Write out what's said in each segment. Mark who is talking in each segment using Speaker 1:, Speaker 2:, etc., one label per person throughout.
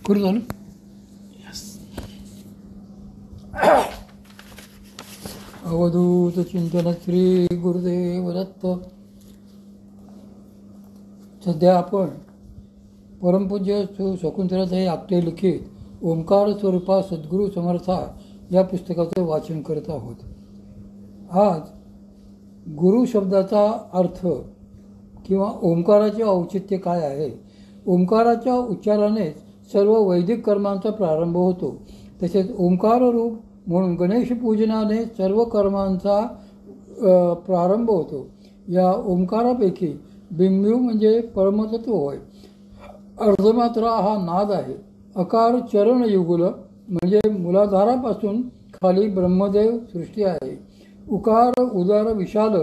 Speaker 1: करू झालं. अवधूत चिंतन श्री गुरुदेव दत्त. सध्या आपण परमपूज्य शकुंतलाताई आपटे लिखित ओंकार स्वरूपा सद्गुरू समर्था या पुस्तकाचं वाचन करत आहोत. आज गुरु शब्दाचा अर्थ किंवा ओंकाराचे औचित्य काय आहे. ओंकाराच्या उच्चारानेच सर्व वैदिक कर्मांचा प्रारंभ होतो. तसेच ओंकार रूप म्हणून गणेश पूजनाने सर्व कर्मांचा प्रारंभ होतो. या ओंकारापैकी बिंबू म्हणजे परमतत्व होय. अर्धमात्रा हा नाद आहे. अकार चरणयुगुल म्हणजे मूलाधारापासून खाली ब्रह्मदेव सृष्टी आहे. उकार उदार विशाल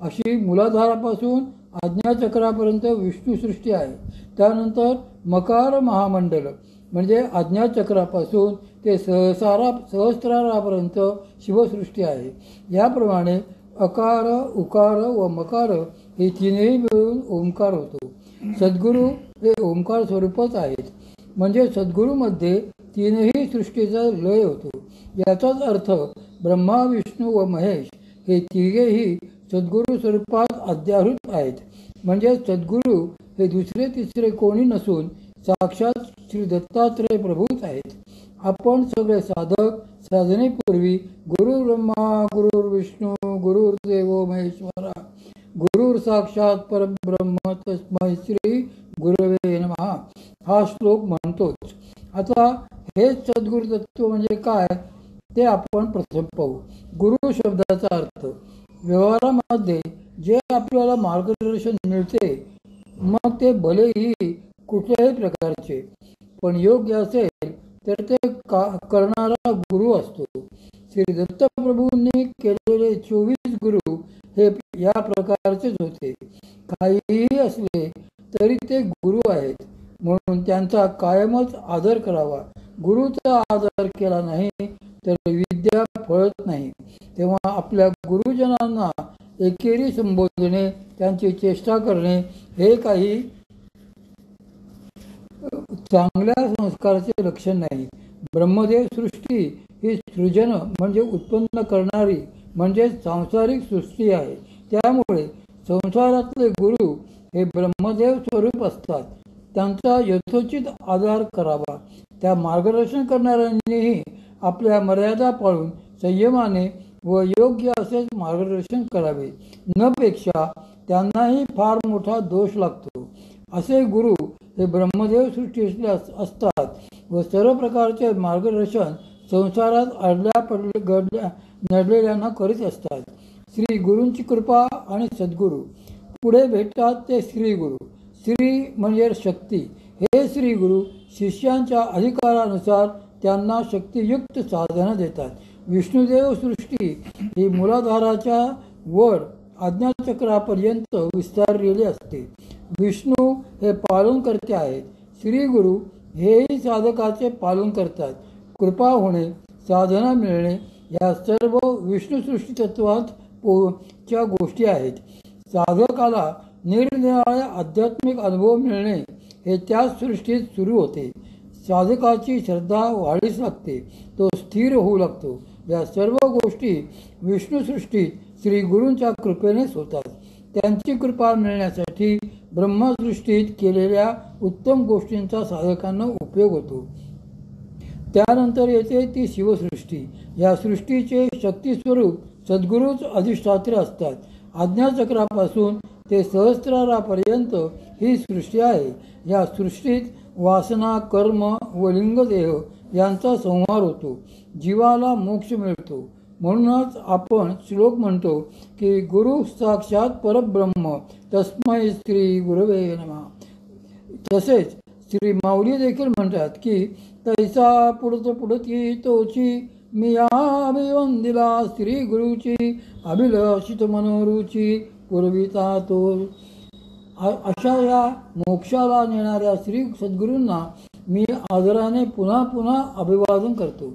Speaker 1: अशी मूलाधारापासून आज्ञाचक्रापर्यंत विष्णू सृष्टी आहे. त्यानंतर मकार महामंडल म्हणजे आज्ञाचक्रापासून ते सहस्रारापर्यंत शिवसृष्टी आहे. याप्रमाणे अकार उकार व मकार हे तीनही मिळून ओंकार होतो. सद्गुरू हे ओंकार स्वरूपच आहेत. म्हणजे सद्गुरूमध्ये तीनही सृष्टीचा लय होतो. याचाच अर्थ ब्रह्मा विष्णू व महेश हे तिघेही सद्गुरू स्वरूपात अध्याहूत आहेत. म्हणजे सद्गुरू हे दुसरे तिसरे कोणी नसून साक्षात श्री दत्तात्रय प्रभूच आहेत. आपण सगळे साधक साधनेपूर्वी गुरु ब्रह्मा गुरुर् विष्णू गुरुर्देवो महेश्वरा गुरुर साक्षात परब्रह्म तस्मै श्री गुरवे नमः हा श्लोक म्हणतोच. आता हेच सद्गुरू तत्व म्हणजे काय ते आपण प्रथम पाहू. गुरु शब्दाचा अर्थ व्यवहारामध्ये जे आपल्याला मार्गदर्शन मिळते मग ते भलेही कुठल्याही प्रकारचे पण योग्य असेल तर ते करणारा गुरु असतो. श्री दत्तप्रभूंनी केलेले 24 गुरु हे या प्रकारचेच होते. काहीही असले तरी ते गुरु आहेत म्हणून त्यांचा कायमच आदर करावा. गुरुचा आदर केला नाही तर विद्या फळत नाही. तेव्हा आपल्या गुरुजनांना एकेरी संबोधणे त्यांची चेष्टा करणे हे काही चांगल्या संस्काराचे लक्षण नाही. ब्रह्मदेव सृष्टी ही सृजन म्हणजे उत्पन्न करणारी म्हणजे सांसारिक सृष्टी आहे. त्यामुळे संसारातले गुरु हे ब्रह्मदेव स्वरूप असतात. त्यांचा यथोचित आदर करावा. त्या मार्गदर्शन करणाऱ्यांनीही आपल्या मर्यादा पाळून संयमाने व योग्य असेच मार्गदर्शन करावे. न पेक्षा त्यांनाही फार मोठा दोष लागतो. असे गुरु हे ब्रह्मदेव सृष्टीतले असतात व सर्व प्रकारचे मार्गदर्शन संसारात अडल्या नडलेल्यांना करीत असतात. श्री गुरूंची कृपा आणि सद्गुरू पुढे भेटतात ते श्री गुरु. श्री म्हणजे शक्ती. हे श्री गुरु शिष्यांच्या अधिकारानुसार त्यांना शक्तियुक्त साधना देतात. विष्णुदेव सृष्टी ही मूलाधाराच्या वर आज्ञाचक्रापर्यंत विस्तारलेली असते. विष्णू हे पालनकर्ते आहेत. श्री गुरु हेही साधकाचे पालन करतात. कृपा होणे साधना मिळणे या सर्व विष्णू सृष्टी तत्वात च्या गोष्टी आहेत. साधकाला निरनिराळे आध्यात्मिक अनुभव मिळणे हे त्याच सृष्टीत सुरू होते. साधकाची श्रद्धा वाढीस लागते. तो स्थिर होऊ लागतो. या सर्व गोष्टी विष्णू सृष्टीत श्री गुरूंच्या कृपेनेच होतात. त्यांची कृपा मिळण्यासाठी ब्रह्मसृष्टीत केलेल्या उत्तम गोष्टींचा साधकांना उपयोग होतो. त्यानंतर येते ती शिवसृष्टी. या सृष्टीचे शक्तिस्वरूप सद्गुरूच अधिष्ठात्री असतात. आज्ञाचक्रापासून ते सहस्रारापर्यंत ही सृष्टी आहे. या सृष्टीत वासना कर्म व लिंगदेह यांचा संहार होतो. जीवाला मोक्ष मिळतो. म्हणूनच आपण श्लोक म्हणतो की गुरु साक्षात परब्रह्म तस्मै श्री गुरवे नमः. तसेच श्री माऊली देखील म्हणतात की तैसा पुढती तोची मी अभिवंदिला श्री गुरुची अभिलषित मनोरुची पुरविता तो. अशा या मोक्षाला नेणाऱ्या श्री सद्गुरूंना मी आदराने पुन्हा पुन्हा अभिवादन करतो.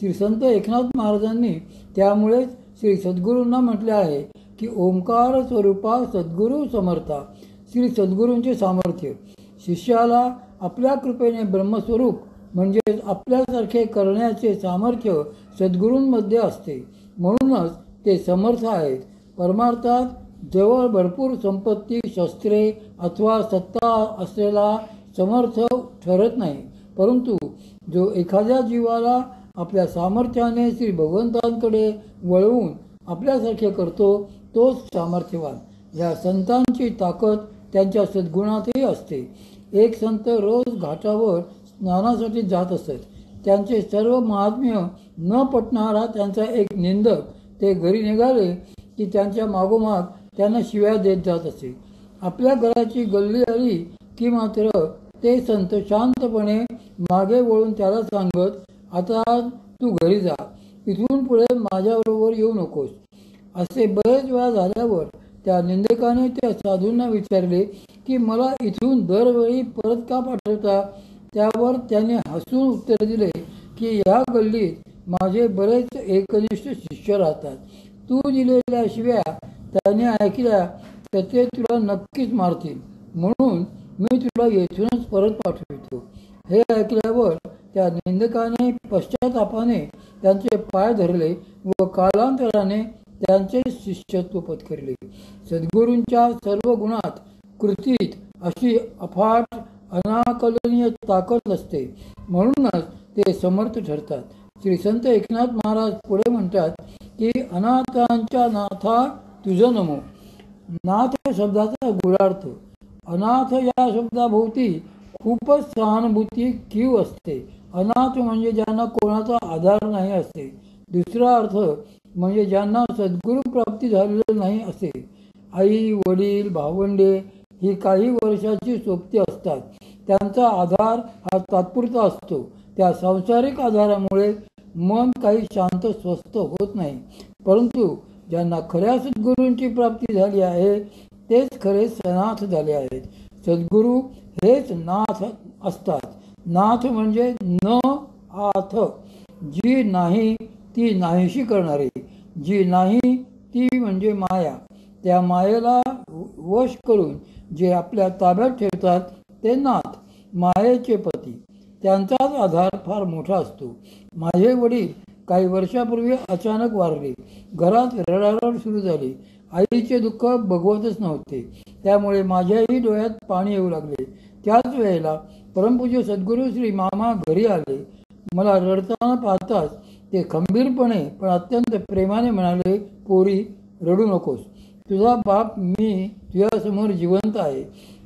Speaker 1: श्री संत एकनाथ महाराजांनी त्यामुळेच श्री सद्गुरूंना म्हटले आहे की ओंकार स्वरूपा सद्गुरू समर्था. श्री सद्गुरूंचे सामर्थ्य शिष्याला आपल्या कृपेने ब्रह्मस्वरूप म्हणजेच आपल्यासारखे करण्याचे सामर्थ्य सद्गुरूंमध्ये असते. म्हणूनच ते समर्थ आहेत. परमार्थात जवळ भरपूर संपत्ती, शस्त्रे अथवा सत्ता असलेला समर्थ ठरत नाही, परंतु जो एखाद्या जीवाला आपल्या सामर्थ्याने श्री भगवंतांकडे वळवून आपल्यासारखे करतो तोच सामर्थ्यवान. या संतांची ताकद त्यांच्या सद्गुणातही असते. एक संत रोज घाटावर स्नानासाठी जात असत. त्यांचे सर्व महात्म्य न पटणारा त्यांचा एक निंदक ते घरी निघाले की त्यांच्या मागोमाग त्यांना शिव्या देत जात असे. आपल्या घराची गल्ली आली की मात्र ते संत शांतपणे मागे वळून त्याला सांगत, आता तू घरी जा, इथून पुढे माझ्याबरोबर येऊ नकोस. असे बरेच वेळा झाल्यावर त्या निंदकाने त्या साधूंना विचारले की मला इथून दरवेळी परत का पाठवता. त्यावर त्याने हसून उत्तर दिले की या गल्लीत माझे बरेच एकनिष्ठ शिष्य राहतात. तू दिलेल्या शिव्या त्याने ऐकल्या तर ते तुला नक्कीच मारतील, म्हणून मी तुला येथूनच परत पाठवितो. हे ऐकल्यावर त्या निंदकाने पश्चातापाने त्यांचे पाय धरले व कालांतराने त्यांचे शिष्यत्व पत्करले. सद्गुरूंच्या सर्व गुणात कृतीत अशी अफाट अनाकलनीय ताकद असते, म्हणूनच ते समर्थ ठरतात. श्री संत एकनाथ महाराज पुढे म्हणतात की अनाथांच्या नाथा तुझ नमो. नाथ शब्दाचा गुणार्थ. अनाथ या शब्दाभोवती खूपच सहानुभूती कीव असते. अनाथ म्हणजे ज्यांना कोणाचा आधार नाही असे. दुसरा अर्थ म्हणजे ज्यांना सद्गुरू प्राप्ती झालेली नाही असे. आई वडील भावंडे ही काही वर्षाची सोबती असतात. त्यांचा आधार हा तात्पुरता असतो. त्या सांसारिक आधारामुळे मन काही शांत स्वस्थ होत नाही, परंतु ज्यांना खऱ्या सद्गुरूंची प्राप्ती झाली आहे तेच खरे सनाथ झाले आहेत. सद्गुरू हेच नाथ असतात. नाथ म्हणजे न आथ, जी नाही ती नाहीशी करणारे. जी नाही ती म्हणजे माया. त्या मायेला वश करून जे आपल्या ताब्यात ठेवतात ते नाथ, मायेचे पती. त्यांचाच आधार फार मोठा असतो. माझे वडील काही वर्षापूर्वी अचानक वारले. घरात रडारड सुरू झाली. आईचे दुःख बघवतच नव्हते, त्यामुळे माझ्याही डोळ्यात पाणी येऊ लागले. त्याच वेळेला परमपूज्य सद्गुरू श्री मामा घरी आले. मला रडताना पाहताच ते खंबीरपणे पण अत्यंत प्रेमाने म्हणाले, पोरी रडू नकोस, तुझा बाप मी तुझ्यासमोर जिवंत आहे.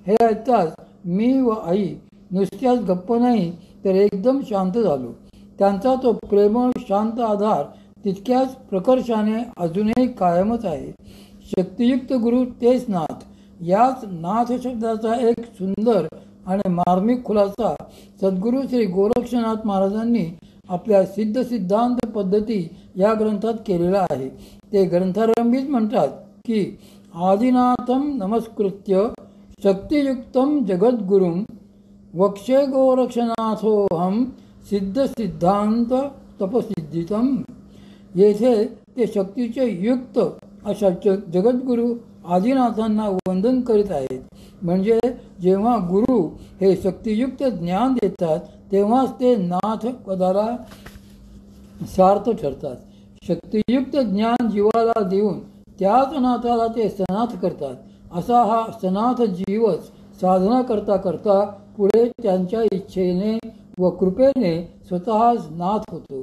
Speaker 1: हे ऐकताच मी व आई नुसत्याच गप्प नाही तर एकदम शांत झालो. त्यांचा तो प्रेमळ शांत आधार तितक्याच प्रकर्षाने अजूनही कायमच आहे. शक्तियुक्त गुरु तेच नाथ. याच नाथ शब्दाचा एक सुंदर आणि मार्मिक खुलासा सद्गुरू श्री गोरक्षनाथ महाराजांनी आपल्या सिद्ध सिद्धांत पद्धती या ग्रंथात केलेला आहे. ते ग्रंथारंभीच म्हणतात की आदिनाथम नमस्कृत्य शक्तियुक्तम जगद्गुरुम वक्षे गोरक्षनाथोहम सिद्ध सिद्धांत तपसिद्धितम. येथे ते शक्तीचे युक्त अशा जगद्गुरु आदिनाथांना वंदन करीत आहेत. म्हणजे जेव्हा गुरु हे शक्तियुक्त ज्ञान देतात तेव्हाच ते नाथ पदाला सार्थ ठरतात. शक्तियुक्त ज्ञान जीवाला देऊन त्याच नाथाला ते सनाथ करतात. असा हा सनाथ जीवच साधना करता करता पुढे त्यांच्या इच्छेने व कृपेने स्वतःच नाथ होतो.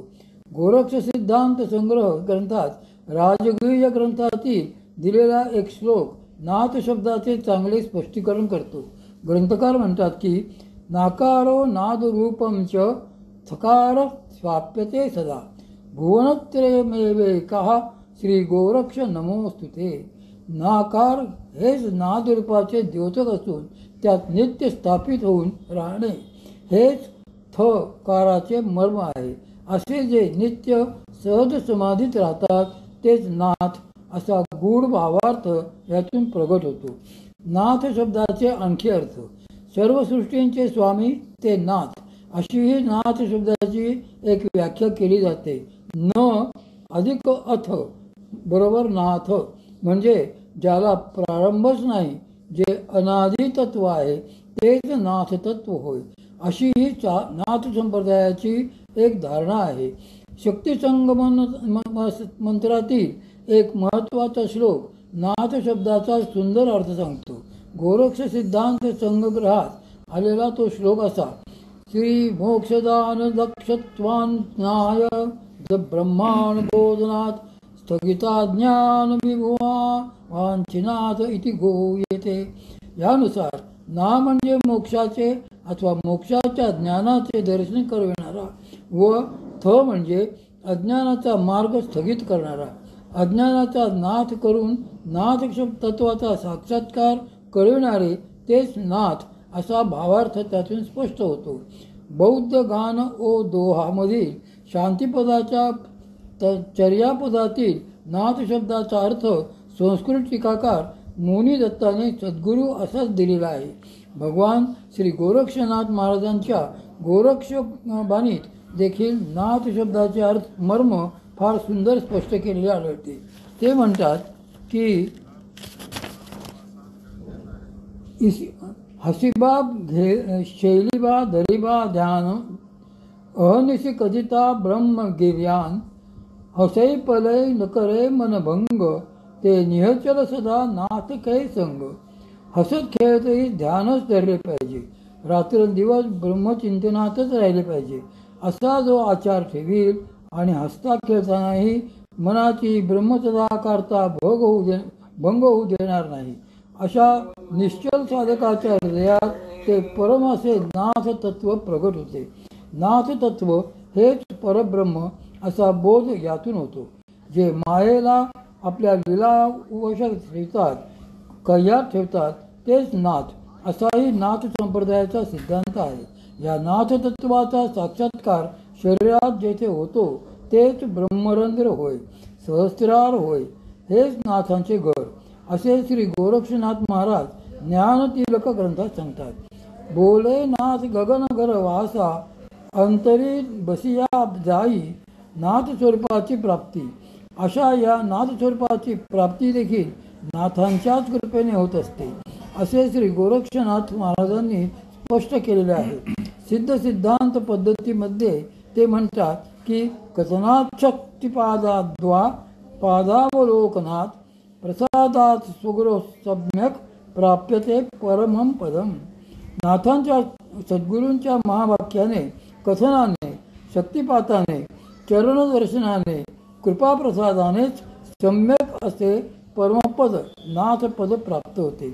Speaker 1: गोरक्ष सिद्धांत संग्रह ग्रंथात राजगीय ग्रंथातील दिलेला एक श्लोक नाथ शब्दाचे चांगले स्पष्टीकरण करतो. ग्रंथकार म्हणतात की नाकारो नादरूपम च थकार स्वाप्यते सदा भुवनत्रयमेवेकः श्री गोरक्ष नमोस्तुते. नाकार हेच नादरूपाचे द्योतक असून त्यात नित्य स्थापित होऊन राहणे हेच थकाराचे मर्म आहे. असे जे नित्य सहज समाधीत राहतात तेच नाथ असा गूढ भावार्थ यातून प्रगट होतो. नाथ शब्दाचे आणखी अर्थ. सर्व सृष्टींचे स्वामी ते नाथ अशी ही नाथ शब्दाची एक व्याख्या केली जाते. न अधिक अथ बरोबर नाथ म्हणजे ज्याला प्रारंभच नाही, जे अनादि तत्व आहे तेच नाथ तत्व होय. अशी ही नाथ संप्रदायाची एक धारणा आहे. शक्ती संगमन मंत्रातील एक महत्त्वाचा श्लोक नाथ शब्दाचा सुंदर अर्थ सांगतो. गोरक्ष सिद्धांत संग्रहात आलेला तो श्लोक असा: श्री मोक्षदान दक्षत्वान्नाय ब्रह्माण बोधनाथ स्थगिता ज्ञान विभुवा वांछिनाथ इति गोयते. यानुसार ना म्हणजे मोक्षाचे अथवा मोक्षाच्या ज्ञानाचे दर्शन करविणारा व थ म्हणजे अज्ञानाचा मार्ग स्थगित करणारा. अज्ञानाचा नाथ करून नाथ तत्वाचा साक्षात्कार करविणारे तेच नाथ असा भावार्थ त्यातून स्पष्ट होतो. बौद्ध गान ओ दोहामधील शांतीपदाच्या चर्यापदातील नाथ शब्दाचा अर्थ संस्कृत टीकाकार मुनी दत्ताने सद्गुरू असाच दिलेला आहे. भगवान श्री गोरक्षनाथ महाराजांच्या गोरक्षबाणीत देखील नाथ शब्दाचे अर्थ मर्म फार सुंदर स्पष्ट केलेले आढळते. ते म्हणतात की हसिबा शैलिबा धरिबा ध्यान अहनिशी कथिता ब्रह्मगिर्यान हसै पलय न करे मनभंग ते निहचल सदा नाथ कै संग. हसत खेळतही ध्यानच धरले पाहिजे. रात्रंदिवस ब्रह्मचिंतनातच राहिले पाहिजे. असा जो आचार ठेवील आणि हसता खेळतानाही मनाची ब्रह्मतदाकारता भंग होऊ देणार नाही, अशा निश्चल साधकाच्या हृदयात ते परम असे नाथ तत्व प्रगट होते. नाथ तत्व हेच परब्रह्म असा बोध यातून होतो. जे मायेला आपल्या लीला वशात ठेवतात, कह्यात ठेवतात तेच नाथ असाही नाथ संप्रदायाचा सिद्धांत आहे. या नाथ तत्वाचा साक्षात्कार शरीरात जेथे होतो तेच ब्रह्मरंध्र होय, सहस्त्रार होय, हेच नाथांचे घर, असे श्री गोरक्षनाथ महाराज ज्ञानतिलक ग्रंथात सांगतात. बोले नाथ गगनगर वासा अंतरी बसिया जाई नाथ स्वरूपाची प्राप्ती. अशा या नाथ स्वरूपाची प्राप्ती देखील नाथांच्याच कृपेने होत असते, असे श्री गोरक्षनाथ महाराजांनी स्पष्ट केलेले आहे. सिद्ध सिद्धांत पद्धतीमध्ये ते म्हणतात की कथनात शक्तिपादाद्वा पादावलोकनात प्रसादात सुगुरो सम्यक प्राप्यते परमं पदम. नाथांच्या सद्गुरूंच्या महावाक्याने, कथनाने, शक्तिपाताने, चरणदर्शनाने, कृपाप्रसादानेच सम्यक असे परमपद नाथपद प्राप्त होते.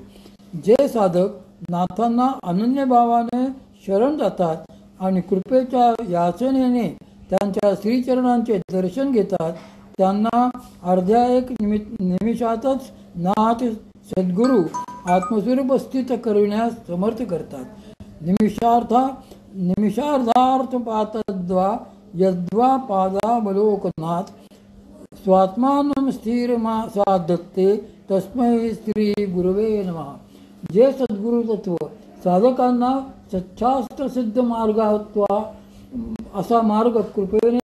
Speaker 1: जे साधक नाथांना अनन्यभावाने शरण जातात आणि कृपेच्या याचनेने त्यांच्या श्रीचरणांचे दर्शन घेतात, त्यांना अर्ध्या एक निमिषातच नाथ सद्गुरू आत्मस्वरूप स्थित करविण्यास समर्थ करतात. निमिषार्धार्थ पातद्वा यद्वा पादावलोकनाथ स्वात्मानं स्थिर साधत्ते तस्मै श्री गुरुवे नमः. जे सद्गुरु तत्व साधकांना सच्छास्त्र सिद्ध मार्गात्वा असा मार्ग कृपेने